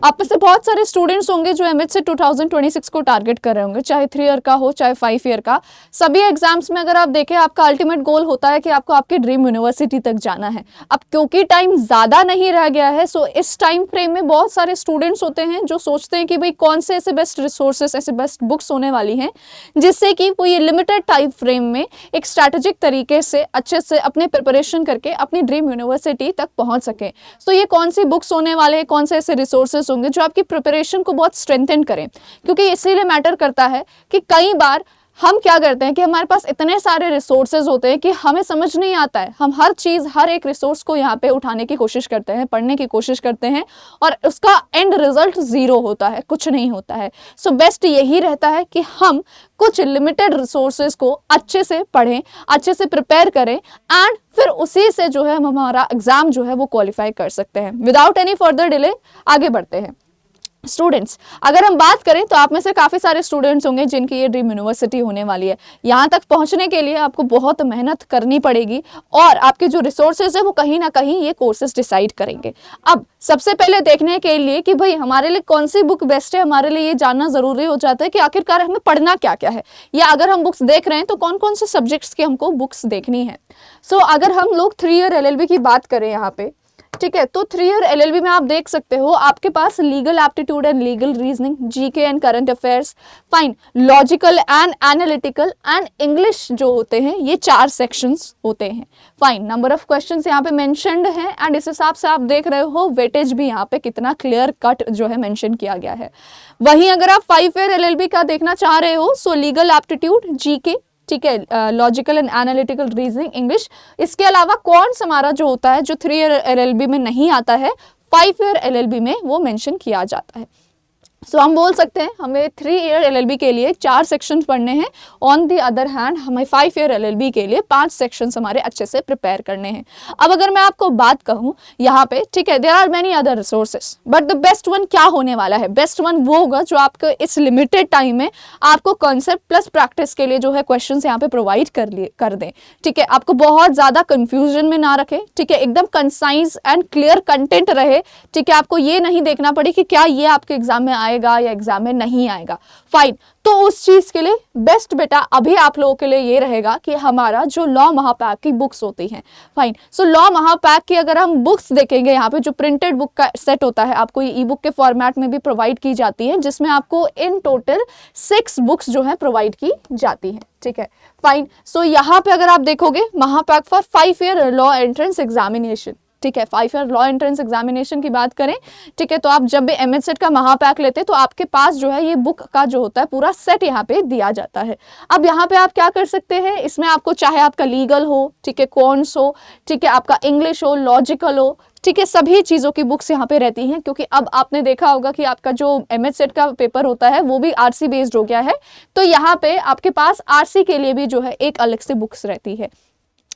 आप में से बहुत सारे स्टूडेंट्स होंगे जो एमएच से 2026 को टारगेट कर रहे होंगे, चाहे 3 ईयर का हो चाहे 5 ईयर का। सभी एग्जाम्स में अगर आप देखें, आपका अल्टीमेट गोल होता है कि आपको आपकी ड्रीम यूनिवर्सिटी तक जाना है। अब क्योंकि टाइम ज़्यादा नहीं रह गया है, सो इस टाइम फ्रेम में बहुत सारे स्टूडेंट्स होते हैं जो सोचते हैं कि भाई कौन से ऐसे बेस्ट रिसोर्सेस, ऐसे बेस्ट बुक्स होने वाली हैं जिससे कि वो ये लिमिटेड टाइम फ्रेम में एक स्ट्रैटेजिक तरीके से अच्छे से अपने प्रिपरेशन करके अपनी ड्रीम यूनिवर्सिटी तक पहुंच सके। तो ये कौन सी बुक्स होने वाले हैं, कौन से ऐसे रिसोर्सेज होंगे जो आपकी प्रिपरेशन को बहुत स्ट्रेंथन करें। क्योंकि इसीलिए मैटर करता है कि कई बार हम क्या करते हैं कि हमारे पास इतने सारे रिसोर्सेज होते हैं कि हमें समझ नहीं आता है, हम हर चीज़, हर एक रिसोर्स को यहाँ पे उठाने की कोशिश करते हैं, पढ़ने की कोशिश करते हैं और उसका एंड रिजल्ट ज़ीरो होता है, कुछ नहीं होता है। सो बेस्ट यही रहता है कि हम कुछ लिमिटेड रिसोर्सेज को अच्छे से पढ़ें, अच्छे से प्रिपेयर करें एंड फिर उसी से जो है हम हमारा एग्जाम जो है वो क्वालिफाई कर सकते हैं। विदाउट एनी फर्दर डिले आगे बढ़ते हैं। स्टूडेंट्स, अगर हम बात करें तो आप में से काफ़ी सारे स्टूडेंट्स होंगे जिनकी ये ड्रीम यूनिवर्सिटी होने वाली है। यहाँ तक पहुँचने के लिए आपको बहुत मेहनत करनी पड़ेगी और आपके जो रिसोर्सेज है वो कहीं ना कहीं ये कोर्सेज डिसाइड करेंगे। अब सबसे पहले देखने के लिए कि भाई हमारे लिए कौन सी बुक बेस्ट है, हमारे लिए ये जानना ज़रूरी हो जाता है कि आखिरकार हमें पढ़ना क्या क्या है, या अगर हम बुक्स देख रहे हैं तो कौन कौन से सब्जेक्ट्स की हमको बुक्स देखनी है। सो अगर हम लोग 3 ईयर LLB की बात करें यहाँ पे, ठीक है, तो 3 ईयर LLB में आप देख सकते हो आपके पास legal aptitude and legal reasoning, GK and current affairs, fine, logical and analytical and English जो होते हैं, ये 4 सेक्शंस होते हैं। फाइन, नंबर ऑफ क्वेश्चंस यहाँ पे मेंशन्ड हैं एंड इस हिसाब से आप देख रहे हो वेटेज भी यहाँ पे कितना क्लियर कट जो है मेंशन किया गया है। वहीं अगर आप 5 ईयर LLB का देखना चाह रहे हो, सो लीगल एप्टीट्यूड, जीके, ठीक है, logical and analytical reasoning, English, इसके अलावा कौन सा हमारा जो होता है जो 3 ईयर LLB में नहीं आता है, 5 ईयर LLB में वो मेंशन किया जाता है। सो हम बोल सकते हैं हमें 3 ईयर LLB के लिए 4 सेक्शंस पढ़ने हैं, ऑन द अदर हैंड हमें 5 ईयर LLB के लिए 5 सेक्शंस हमारे अच्छे से प्रिपेयर करने हैं। अब अगर मैं आपको बात कहूँ यहाँ पे, ठीक है, there are many other resources but the best one क्या होने वाला है, बेस्ट वन वो होगा जो आपको इस लिमिटेड टाइम में आपको कॉन्सेप्ट प्लस प्रैक्टिस के लिए जो है क्वेश्चन यहाँ पे प्रोवाइड कर दें। ठीक है, आपको बहुत ज़्यादा कन्फ्यूजन में ना रखें, ठीक है, एकदम कंसाइज एंड क्लियर कंटेंट रहे। ठीक है, आपको ये नहीं देखना पड़े कि क्या ये आपके एग्जाम में आएगा या एग्जाम में नहीं आएगा। फाइन, तो उस चीज के लिए बेस्ट बेटा अभी आप लोगों के लिए ये रहेगा कि हमारा जो लॉ महापैक की बुक्स होती हैं। फाइन, सो लॉ महापैक की अगर हम बुक्स देखेंगे, यहाँ पे जो प्रिंटेड बुक का सेट होता है आपको ये ई-बुक के फॉर्मेट में भी प्रोवाइड की जाती है, जिसमें आपको इन टोटल 6 बुक्स जो है प्रोवाइड की जाती है। ठीक है, फाइन, सो यहाँ पे अगर आप देखोगे Mahapack for 5 year law entrance examination, ठीक है, 5 ईयर लॉ एंट्रेंस एग्जामिनेशन की बात करें, ठीक है, तो आप जब भी एमएच सेट का महापैक लेते हैं तो आपके पास जो है ये बुक का जो होता है पूरा सेट यहाँ पे दिया जाता है। अब यहाँ पे आप क्या कर सकते हैं, इसमें आपको चाहे आपका लीगल हो, ठीक है, कॉन्स हो, ठीक है, आपका इंग्लिश हो, लॉजिकल हो, ठीक है, सभी चीज़ों की बुक्स यहाँ पे रहती हैं। क्योंकि अब आपने देखा होगा कि आपका जो एमएच सेट का पेपर होता है वो भी आरसी बेस्ड हो गया है, तो यहाँ पे आपके पास आरसी के लिए भी जो है एक अलग से बुक्स रहती है।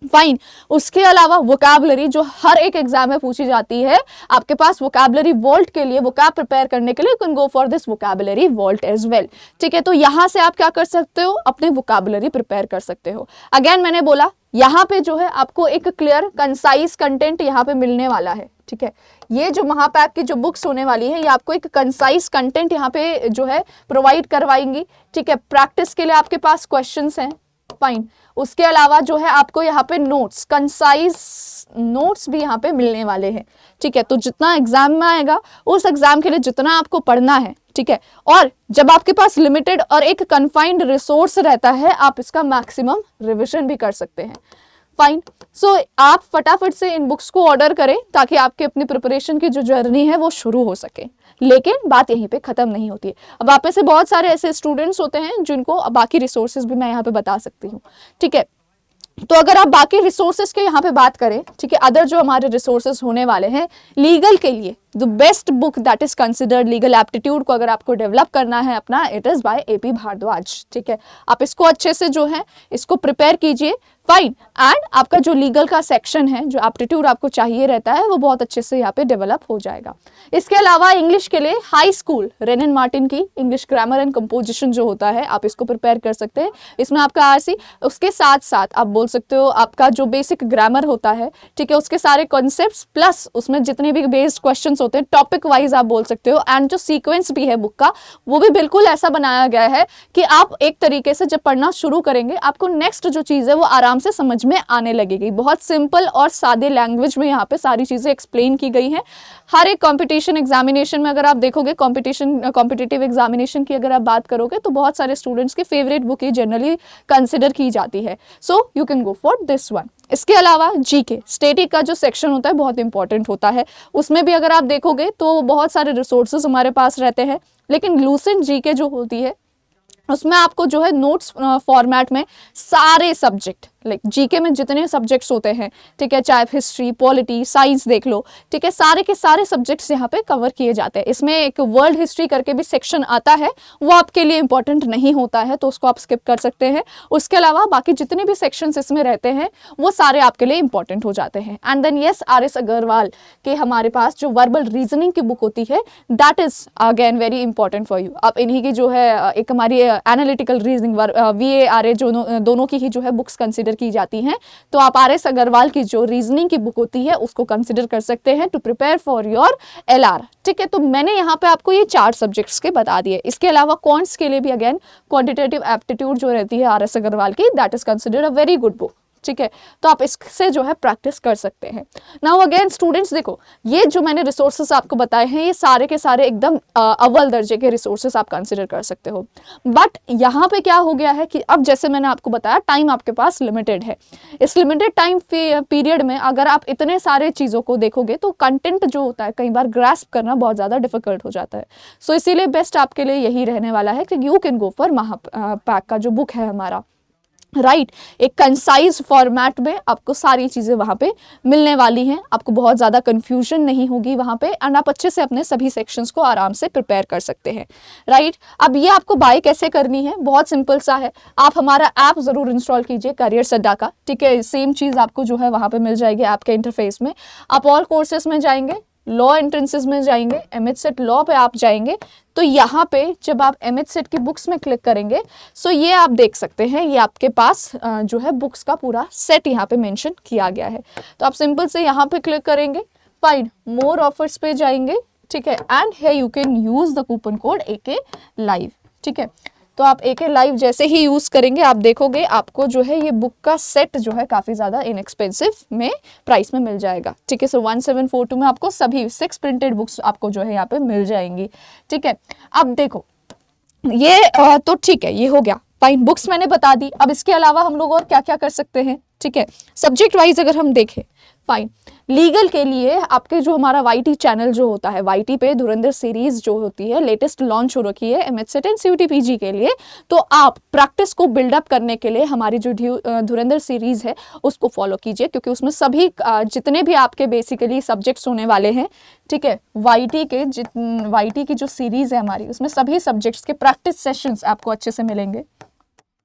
फाइन, उसके अलावा वोकैबुलरी जो हर एक एग्जाम में पूछी जाती है, आपके पास वोकैबुलरी वॉल्ट के लिए, वोकैब प्रिपेयर करने के लिए you can go for this vocabulary vault as well. ठीक है, तो यहाँ से आप क्या कर सकते हो, अपने वोकैबुलरी प्रिपेयर कर सकते हो। अगेन मैंने बोला यहाँ पे जो है आपको एक क्लियर कंसाइज कंटेंट यहाँ पे मिलने वाला है। ठीक है, ये जो महापैक की जो बुक्स होने वाली है ये आपको एक कंसाइज कंटेंट यहाँ पे जो है प्रोवाइड करवाएंगी। ठीक है, प्रैक्टिस के लिए आपके पास क्वेश्चंस हैं। फाइन, उसके अलावा जो है आपको यहाँ पे नोट्स, कंसाइज नोट्स भी यहाँ पे मिलने वाले हैं। ठीक है, तो जितना एग्जाम में आएगा उस एग्जाम के लिए जितना आपको पढ़ना है, ठीक है, और जब आपके पास लिमिटेड और एक कन्फाइंड रिसोर्स रहता है आप इसका मैक्सिमम रिविजन भी कर सकते हैं। फाइन, सो आप फटाफट से इन बुक्स को ऑर्डर करें ताकि आपके अपनी प्रिपरेशन की जो जर्नी है वो शुरू हो सके। लेकिन बात यहीं पे ख़त्म नहीं होती है। अब आप में से बहुत सारे ऐसे स्टूडेंट्स होते हैं जिनको बाकी रिसोर्सेज भी मैं यहाँ पे बता सकती हूँ। ठीक है, तो अगर आप बाकी रिसोर्सेज के यहाँ पे बात करें, ठीक है, अदर जो हमारे रिसोर्सेज होने वाले हैं लीगल के लिए, the best book that is considered legal aptitude को अगर आपको डेवलप करना है अपना, it is by AP Bhardwaj. ठीक है, आप इसको अच्छे से जो है इसको प्रिपेयर कीजिए। फाइन, एंड आपका जो लीगल का सेक्शन है, जो एप्टीट्यूड आपको चाहिए रहता है, वो बहुत अच्छे से यहाँ पे डेवलप हो जाएगा। इसके अलावा इंग्लिश के लिए high school rain and Martin की इंग्लिश ग्रामर एंड कंपोजिशन जो होता है आप इसको प्रिपेयर कर सकते हैं। इसमें आपका आरसी, उसके साथ साथ आप बोल सकते हो आपका जो बेसिक ग्रामर होता है, ठीक है, उसके सारे कॉन्सेप्ट्स प्लस उसमें जितने भी बेस्ड क्वेश्चन सेक्शंस होते हैं, टॉपिक वाइज आप बोल सकते हो, एंड जो सीक्वेंस भी है बुक का वो भी बिल्कुल ऐसा बनाया गया है कि आप एक तरीके से जब पढ़ना शुरू करेंगे आपको नेक्स्ट जो चीज़ है वो आराम से समझ में आने लगेगी। बहुत सिंपल और सादे लैंग्वेज में यहाँ पे सारी चीज़ें एक्सप्लेन की गई हैं। हर एक कॉम्पिटिशन एग्जामिनेशन में अगर आप देखोगे, कॉम्पिटिटिव एग्जामिनेशन की अगर आप बात करोगे तो बहुत सारे स्टूडेंट्स की फेवरेट बुक ही जनरली कंसिडर की जाती है। So you can go for this one. इसके अलावा जीके स्टैटिक का जो सेक्शन होता है बहुत इंपॉर्टेंट होता है, उसमें भी अगर आप देखोगे तो बहुत सारे रिसोर्सेज हमारे पास रहते हैं, लेकिन लूसेंट जीके जो होती है उसमें आपको जो है नोट्स फॉर्मेट में सारे सब्जेक्ट, लाइक जीके में जितने सब्जेक्ट्स होते हैं, ठीक है, चाहे हिस्ट्री, पॉलिटी, साइंस देख लो, ठीक है, सारे के सारे सब्जेक्ट्स यहाँ पे कवर किए जाते हैं। इसमें एक वर्ल्ड हिस्ट्री करके भी सेक्शन आता है, वो आपके लिए इंपॉर्टेंट नहीं होता है तो उसको आप स्किप कर सकते हैं। उसके अलावा बाकी जितने भी सेक्शंस इसमें रहते हैं वो सारे आपके लिए इंपॉर्टेंट हो जाते हैं। And then yes, R S. Agarwal के हमारे पास जो वर्बल रीजनिंग की बुक होती है that is again very important for you. आप इन्हीं की जो है एक हमारी एनालिटिकल रीजनिंग VARA जो दोनों की ही जो है बुक्स कंसिडर की जाती हैं, तो आप आर.एस. अग्रवाल की जो रीजनिंग की बुक होती है उसको कंसिडर कर सकते हैं to prepare for your LR। ठीक है, तो मैंने यहाँ पे आपको ये 4 सब्जेक्ट्स के बता दिए। इसके अलावा क्वांट्स के लिए भी अगेन क्वांटिटेटिव एप्टीट्यूड जो रहती है आर.एस. अग्रवाल की, that is considered a very good book. ठीक है, तो आप इससे जो है प्रैक्टिस कर सकते हैं। नाउ अगेन स्टूडेंट्स देखो, ये जो मैंने रिसोर्सेस आपको बताए हैं ये सारे के सारे एकदम अव्वल दर्जे के रिसोर्सेस आप कंसिडर कर सकते हो। बट यहाँ पे क्या हो गया है कि अब जैसे मैंने आपको बताया टाइम आपके पास लिमिटेड है। इस लिमिटेड टाइम पीरियड में अगर आप इतने सारे चीज़ों को देखोगे तो कंटेंट जो होता है कई बार ग्रास्प करना बहुत ज़्यादा डिफिकल्ट हो जाता है। सो इसीलिए बेस्ट आपके लिए यही रहने वाला है कि यू कैन गो फॉर महापैक का जो बुक है हमारा, राइट एक कंसाइज फॉर्मेट में आपको सारी चीज़ें वहाँ पे मिलने वाली हैं, आपको बहुत ज़्यादा कंफ्यूजन नहीं होगी वहाँ पे, एंड आप अच्छे से अपने सभी सेक्शंस को आराम से प्रिपेयर कर सकते हैं। राइट अब ये आपको बाय कैसे करनी है, बहुत सिंपल सा है, आप हमारा ऐप ज़रूर इंस्टॉल कीजिए करियर्स अड्डा का। ठीक है, सेम चीज़ आपको जो है वहाँ पे मिल जाएगी ऐप के इंटरफेस में। आप ऑल कोर्सेज में जाएंगे, लॉ एंट्रेंसेज में जाएंगे, MHSET लॉ पे आप जाएंगे तो यहाँ पे जब आप MHSET की बुक्स में क्लिक करेंगे सो ये आप देख सकते हैं ये आपके पास जो है बुक्स का पूरा सेट यहाँ पे मेंशन किया गया है। तो आप सिंपल से यहाँ पे क्लिक करेंगे, फाइन मोर ऑफर्स पे जाएंगे, ठीक है, and here you can use the coupon code AK live. ठीक है, तो आप AK लाइव जैसे ही यूज़ करेंगे आप देखोगे आपको जो है ये बुक का सेट जो है काफ़ी ज़्यादा इनएक्सपेंसिव में प्राइस में मिल जाएगा। ठीक है, सो 1742 में आपको सभी 6 प्रिंटेड बुक्स आपको जो है यहाँ पे मिल जाएंगी। ठीक है, अब देखो ये तो ठीक है, ये हो गया, फाइन बुक्स मैंने बता दी। अब इसके अलावा हम लोग और क्या क्या कर सकते हैं, ठीक है, सब्जेक्ट वाइज अगर हम देखें, फाइन लीगल के लिए आपके जो हमारा YT चैनल जो होता है, YT पे धुरंधर सीरीज जो होती है लेटेस्ट लॉन्च हो रखी है MHSET एंड CUT PG के लिए, तो आप प्रैक्टिस को बिल्डअप करने के लिए हमारी जो धुरंधर सीरीज है उसको फॉलो कीजिए, क्योंकि उसमें सभी जितने भी आपके बेसिकली सब्जेक्ट्स होने वाले हैं, ठीक है, YT की जो सीरीज है हमारी उसमें सभी सब्जेक्ट्स के प्रैक्टिस सेशंस आपको अच्छे से मिलेंगे।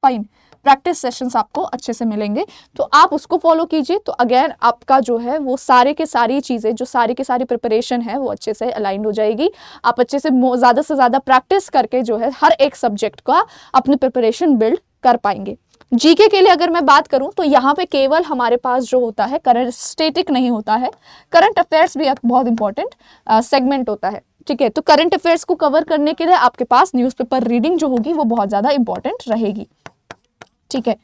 फाइन प्रैक्टिस सेशंस आपको अच्छे से मिलेंगे, तो आप उसको फॉलो कीजिए। तो अगेन आपका जो है वो सारे के सारी चीज़ें जो सारी की सारी प्रिपरेशन है वो अच्छे से अलाइंड हो जाएगी। आप अच्छे से ज़्यादा प्रैक्टिस करके जो है हर एक सब्जेक्ट का अपनी प्रिपरेशन बिल्ड कर पाएंगे। जीके के लिए अगर मैं बात करूं तो यहाँ पे केवल हमारे पास जो होता है करंट स्टैटिक नहीं होता है, करंट अफेयर्स भी एक बहुत इंपॉर्टेंट सेगमेंट होता है। ठीक है, तो करंट अफेयर्स को कवर करने के लिए आपके पास न्यूज़पेपर रीडिंग जो होगी वो बहुत ज़्यादा इंपॉर्टेंट रहेगी। ठीक है,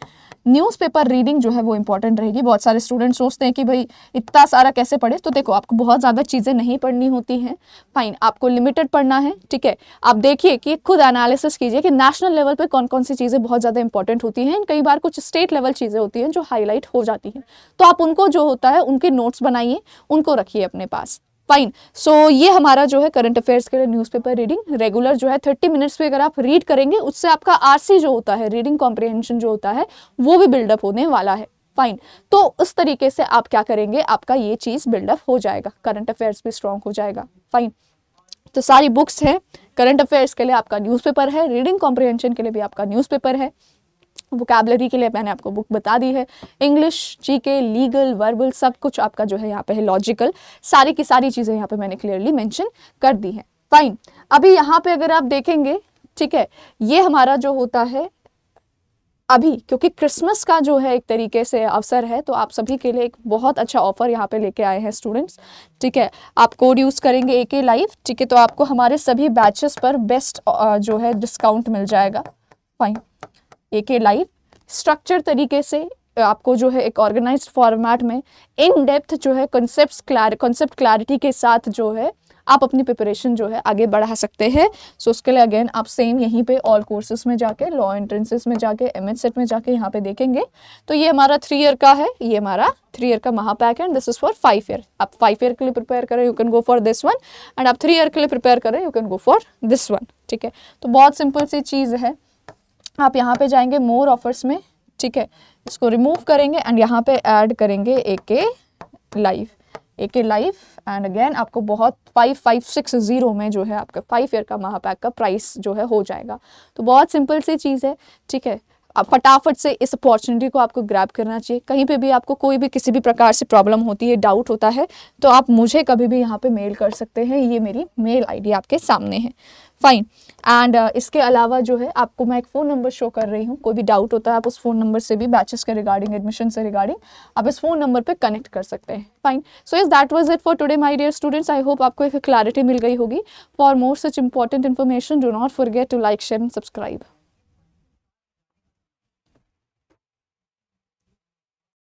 न्यूज़पेपर रीडिंग जो है वो इंपॉर्टेंट रहेगी। बहुत सारे स्टूडेंट सोचते हैं कि भाई इतना सारा कैसे पढ़े, तो देखो आपको बहुत ज़्यादा चीज़ें नहीं पढ़नी होती हैं, फाइन आपको लिमिटेड पढ़ना है। ठीक है, आप देखिए कि खुद एनालिसिस कीजिए कि नेशनल लेवल पे कौन कौन सी चीज़ें बहुत ज़्यादा इंपॉर्टेंट होती हैं, कई बार कुछ स्टेट लेवल चीज़ें होती हैं जो हाईलाइट हो जाती हैं, तो आप उनको जो होता है उनके नोट्स बनाइए, उनको रखिए अपने पास। फाइन, सो ये हमारा जो है करंट अफेयर्स के लिए न्यूज़पेपर रीडिंग रेगुलर जो है 30 मिनट्स पे अगर आप रीड करेंगे उससे आपका RC जो होता है, रीडिंग कॉम्प्रिहेंशन जो होता है वो भी बिल्डअप होने वाला है। फाइन, तो उस तरीके से आप क्या करेंगे, आपका ये चीज़ बिल्डअप हो जाएगा, करंट अफेयर्स भी स्ट्रॉन्ग हो जाएगा। फाइन, तो सारी बुक्स हैं, करंट अफेयर्स के लिए आपका न्यूज़पेपर है, रीडिंग कॉम्प्रिहेंशन के लिए भी आपका न्यूज़पेपर है, वोकैबुलरी के लिए मैंने आपको बुक बता दी है, इंग्लिश, GK, लीगल, वर्बल सब कुछ आपका जो है यहाँ पे है, लॉजिकल, सारी की सारी चीज़ें यहाँ पे मैंने क्लियरली मेंशन कर दी है। फाइन, अभी यहाँ पे अगर आप देखेंगे, ठीक है, ये हमारा जो होता है अभी क्योंकि क्रिसमस का जो है एक तरीके से अवसर है, तो आप सभी के लिए एक बहुत अच्छा ऑफर यहाँ पे लेके आए हैं स्टूडेंट्स। ठीक है, आप कोड यूज़ करेंगे AK लाइव, ठीक है, तो आपको हमारे सभी बैचेस पर बेस्ट जो है डिस्काउंट मिल जाएगा। फाइन, AK लाइव स्ट्रक्चर तरीके से आपको जो है एक ऑर्गेनाइज्ड फॉर्मेट में इन डेप्थ जो है कॉन्सेप्ट क्लैरिटी के साथ जो है आप अपनी प्रिपरेशन जो है आगे बढ़ा सकते हैं। सो उसके लिए अगेन आप सेम यहीं पे ऑल कोर्सेज में जाके, लॉ एंट्रेंसेस में जाके, MH सेट में जाके यहाँ पे देखेंगे। तो ये हमारा 3 ईयर का है, ये हमारा 3 ईयर का महापैक है, दिस इज फॉर 5 ईयर। आप 5 ईयर के लिए प्रिपेयर करें, you can go for this one, and आप 3 ईयर के लिए प्रिपेयर करें, you can go for this one. ठीक है, तो बहुत सिंपल सी चीज़ है। आप यहाँ पे जाएंगे मोर ऑफर्स में, ठीक है, इसको रिमूव करेंगे एंड यहाँ पे ऐड करेंगे AK live, AK live, and again आपको बहुत 5560 में जो है आपका 5 ईयर का महापैक का प्राइस जो है हो जाएगा। तो बहुत सिंपल सी चीज़ है। ठीक है, आप फटाफट से इस अपॉर्चुनिटी को आपको ग्रैब करना चाहिए। कहीं पे भी आपको कोई भी किसी भी प्रकार से प्रॉब्लम होती है, डाउट होता है, तो आप मुझे कभी भी यहाँ पे मेल कर सकते हैं। ये मेरी मेल ID आपके सामने है। फाइन, एंड इसके अलावा जो है आपको मैं एक फ़ोन नंबर शो कर रही हूँ। कोई भी डाउट होता है आप उस फ़ोन नंबर से भी बैचेस के रिगार्डिंग, एडमिशन से रिगार्डिंग आप इस फ़ोन नंबर पे कनेक्ट कर सकते हैं। Fine, so yes that was it for today my dear students. I hope आपको एक क्लैरिटी मिल गई होगी। For more such important information do not forget to like, share and subscribe.